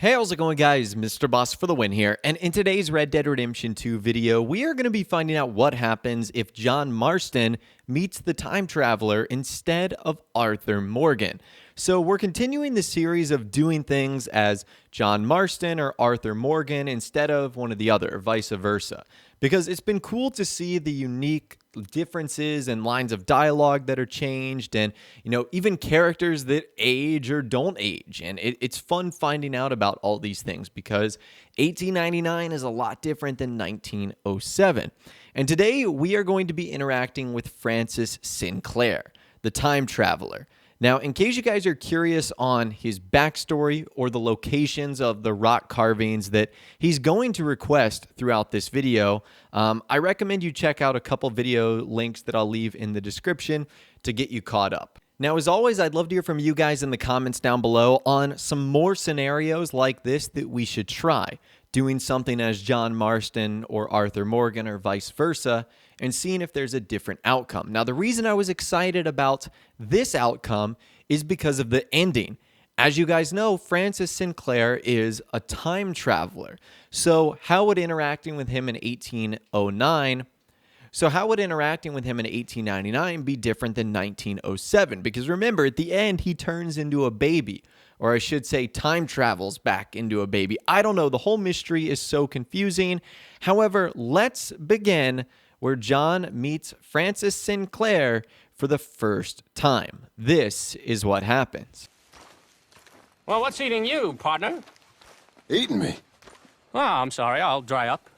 Hey, how's it going, guys? Mr. Boss for the win here, and in today's Red Dead Redemption 2 video, we are going to be finding out what happens if John Marston meets the time traveler instead of Arthur Morgan. So we're continuing the series of doing things as John Marston or Arthur Morgan instead of one or the other, or vice versa. Because it's been cool to see the unique differences and lines of dialogue that are changed and, even characters that age or don't age. And it's fun finding out about all these things because 1899 is a lot different than 1907. And today we are going to be interacting with Francis Sinclair, the time traveler. Now, in case you guys are curious on his backstory or the locations of the rock carvings that he's going to request throughout this video, I recommend you check out a couple video links that I'll leave in the description to get you caught up. Now, as always, I'd love to hear from you guys in the comments down below on some more scenarios like this that we should try. Doing something as John Marston or Arthur Morgan or vice versa, and seeing if there's a different outcome. Now, the reason I was excited about this outcome is because of the ending. As you guys know, Francis Sinclair is a time traveler. So how would interacting with him in 1899 be different than 1907? Because remember, at the end, he turns into a baby. Or I should say time travels back into a baby. I don't know. The whole mystery is so confusing. However, let's begin where John meets Francis Sinclair for the first time. This is what happens. Well, what's eating you, partner? Eating me? Oh, I'm sorry. I'll dry up.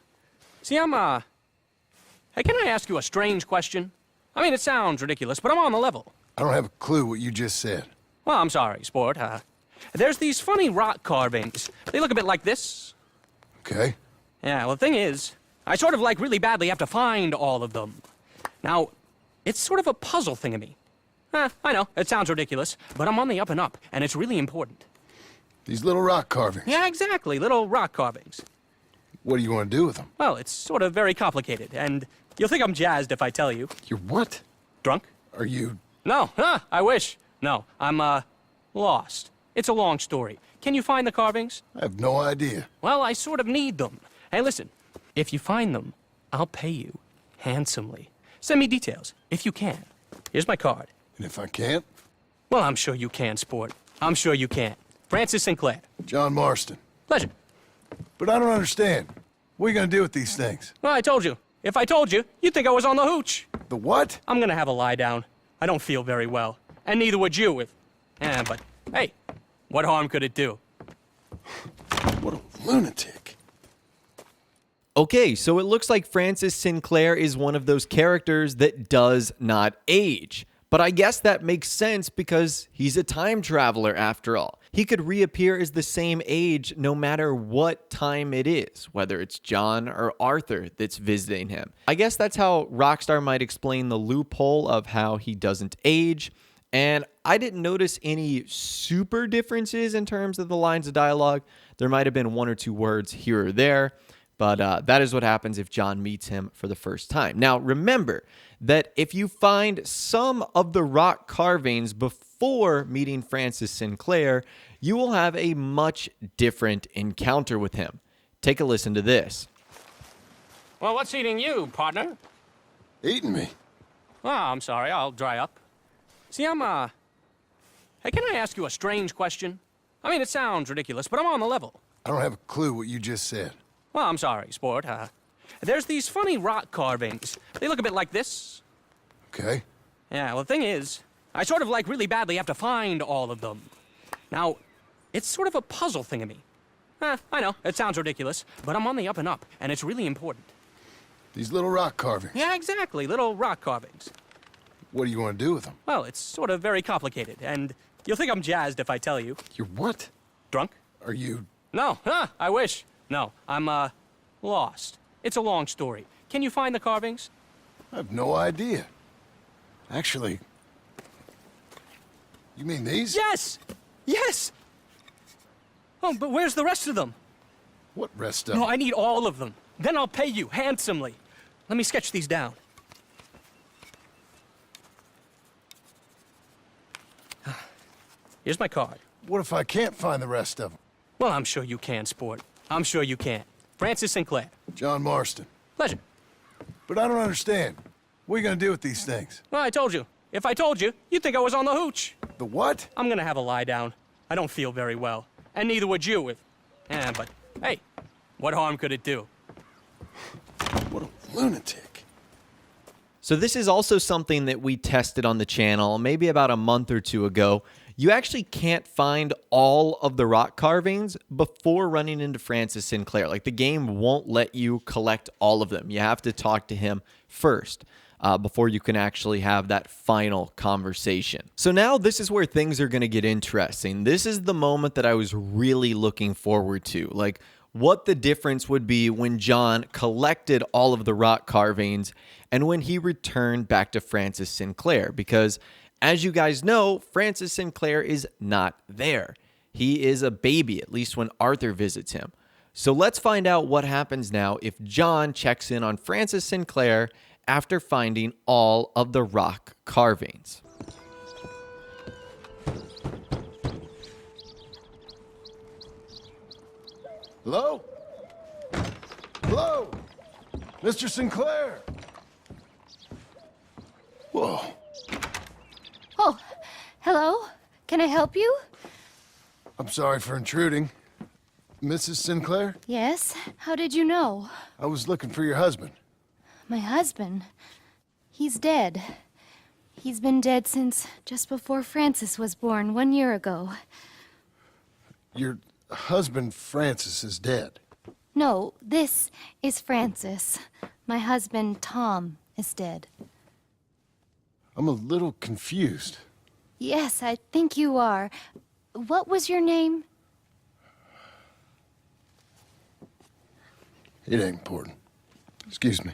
See, Hey, can I ask you a strange question? I mean, it sounds ridiculous, but I'm on the level. I don't have a clue what you just said. Well, I'm sorry, sport. There's these funny rock carvings. They look a bit like this. Okay. Yeah, well, the thing is, I sort of really badly have to find all of them. Now, it's sort of a puzzle thing to me. I know, it sounds ridiculous, but I'm on the up and up, and it's really important. These little rock carvings. Yeah, exactly, little rock carvings. What do you want to do with them? Well, it's sort of very complicated, and you'll think I'm jazzed if I tell you. You're what? Drunk? Are you... No, I wish. No, I'm, lost. It's a long story. Can you find the carvings? I have no idea. Well, I sort of need them. Hey, listen, if you find them, I'll pay you handsomely. Send me details, if you can. Here's my card. And if I can't? Well, I'm sure you can, sport. I'm sure you can. Francis Sinclair. John Marston. Pleasure. But I don't understand. What are you going to do with these things? Well, I told you. If I told you, you'd think I was on the hooch. The what? I'm gonna have a lie down. I don't feel very well. And neither would you if... but, hey, what harm could it do? What a lunatic. Okay, so it looks like Francis Sinclair is one of those characters that does not age. But I guess that makes sense because he's a time traveler after all. He could reappear as the same age no matter what time it is, whether it's John or Arthur that's visiting him. I guess that's how Rockstar might explain the loophole of how he doesn't age. And I didn't notice any super differences in terms of the lines of dialogue. There might have been one or two words here or there. But that is what happens if John meets him for the first time. Now, remember that if you find some of the rock carvings before meeting Francis Sinclair, you will have a much different encounter with him. Take a listen to this. Well, what's eating you, partner? Eating me? Oh, I'm sorry. I'll dry up. See, Hey, can I ask you a strange question? I mean, it sounds ridiculous, but I'm on the level. I don't have a clue what you just said. Well, I'm sorry, sport. There's these funny rock carvings. They look a bit like this. Okay. Yeah, well, the thing is, I sort of really badly have to find all of them. Now, it's sort of a puzzle thing to me. I know, it sounds ridiculous, but I'm on the up and up, and it's really important. These little rock carvings. Yeah, exactly, little rock carvings. What do you want to do with them? Well, it's sort of very complicated, and you'll think I'm jazzed if I tell you. You're what? Drunk? Are you... No, I wish. No, I'm, lost. It's a long story. Can you find the carvings? I have no idea. Actually... You mean these? Yes! Yes! Oh, but where's the rest of them? What rest of No, them? I need all of them. Then I'll pay you handsomely. Let me sketch these down. Here's my card. What if I can't find the rest of them? Well, I'm sure you can, sport. I'm sure you can. Francis Sinclair. John Marston. Pleasure. But I don't understand. What are you gonna do with these things? Well, I told you. If I told you, you'd think I was on the hooch. The what? I'm gonna have a lie down. I don't feel very well. And neither would you if... but, hey, what harm could it do? What a lunatic. So this is also something that we tested on the channel maybe about a month or two ago. You actually can't find all of the rock carvings before running into Francis Sinclair. Like, the game won't let you collect all of them. You have to talk to him first before you can actually have that final conversation. So now this is where things are going to get interesting. This is the moment that I was really looking forward to. Like, what the difference would be when John collected all of the rock carvings and when he returned back to Francis Sinclair. Because, as you guys know, Francis Sinclair is not there. He is a baby, at least when Arthur visits him. So let's find out what happens now if John checks in on Francis Sinclair after finding all of the rock carvings. Hello? Hello? Mr. Sinclair? Whoa. Oh, hello? Can I help you? I'm sorry for intruding. Mrs. Sinclair? Yes? How did you know? I was looking for your husband. My husband. He's dead. He's been dead since just before Francis was born 1 year ago. Your husband, Francis, is dead. No, this is Francis. My husband, Tom, is dead. I'm a little confused. Yes, I think you are. What was your name? It ain't important. Excuse me.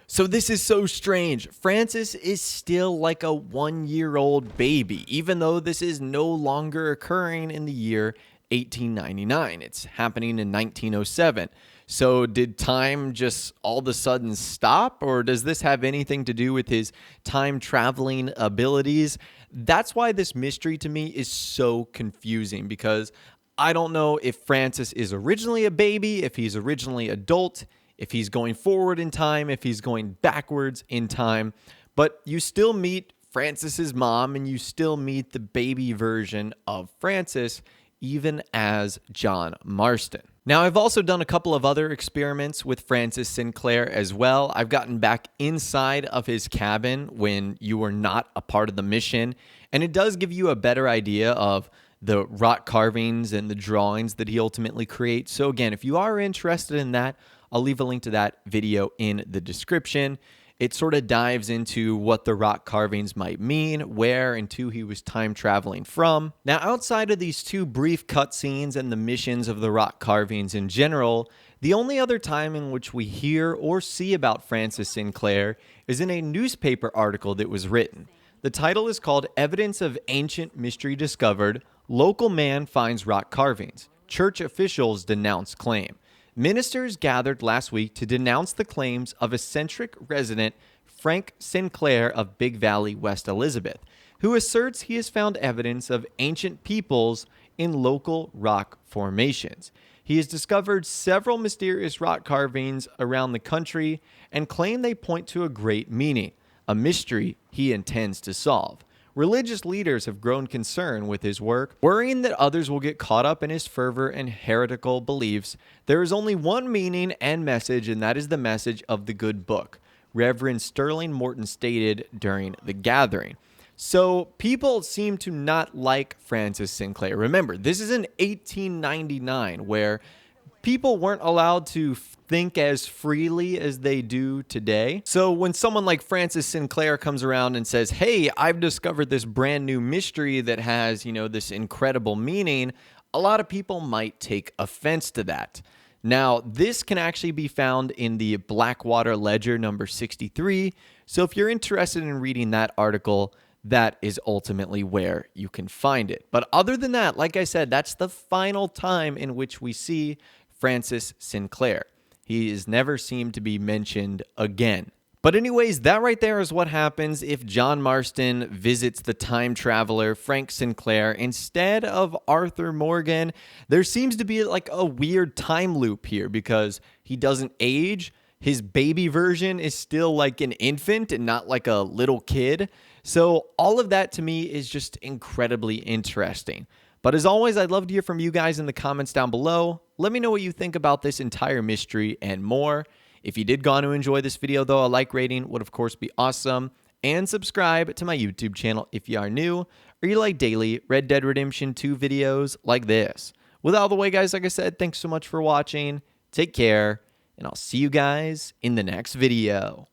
So this is so strange. Francis is still like a 1-year-old baby, even though this is no longer occurring in the year 1899. It's happening in 1907. So did time just all of a sudden stop, or does this have anything to do with his time traveling abilities? That's why this mystery to me is so confusing, because I don't know if Francis is originally a baby, if he's originally adult, if he's going forward in time, if he's going backwards in time. But you still meet Francis's mom, and you still meet the baby version of Francis, even as John Marston. Now, I've also done a couple of other experiments with Francis Sinclair as well. I've gotten back inside of his cabin when you were not a part of the mission, and it does give you a better idea of the rock carvings and the drawings that he ultimately creates. So again, if you are interested in that, I'll leave a link to that video in the description. It sort of dives into what the rock carvings might mean, where and to he was time traveling from. Now, outside of these two brief cutscenes and the missions of the rock carvings in general, the only other time in which we hear or see about Francis Sinclair is in a newspaper article that was written. The title is called "Evidence of Ancient Mystery Discovered. Local Man Finds Rock Carvings. Church Officials Denounce Claim." Ministers gathered last week to denounce the claims of eccentric resident Frank Sinclair of Big Valley, West Elizabeth, who asserts he has found evidence of ancient peoples in local rock formations. He has discovered several mysterious rock carvings around the country and claimed they point to a great meaning, a mystery he intends to solve. Religious leaders have grown concerned with his work, worrying that others will get caught up in his fervor and heretical beliefs. There is only one meaning and message, and that is the message of the good book, Reverend Sterling Morton stated during the gathering. So people seem to not like Francis Sinclair. Remember, this is in 1899, where people weren't allowed to think as freely as they do today. So when someone like Francis Sinclair comes around and says, "Hey, I've discovered this brand new mystery that has, this incredible meaning," a lot of people might take offense to that. Now, this can actually be found in the Blackwater Ledger number 63. So if you're interested in reading that article, that is ultimately where you can find it. But other than that, like I said, that's the final time in which we see Francis Sinclair. He is never seemed to be mentioned again But anyways, that right there is what happens if John Marston visits the time traveler Frank Sinclair instead of Arthur Morgan. There seems to be like a weird time loop here because he doesn't age. His baby version is still like an infant and not like a little kid. So all of that to me is just incredibly interesting. But as always, I'd love to hear from you guys in the comments down below. Let me know what you think about this entire mystery and more. If you did go on to enjoy this video, though, a like rating would, of course, be awesome. And subscribe to my YouTube channel if you are new or you like daily Red Dead Redemption 2 videos like this. With all the way, guys, like I said, thanks so much for watching. Take care, and I'll see you guys in the next video.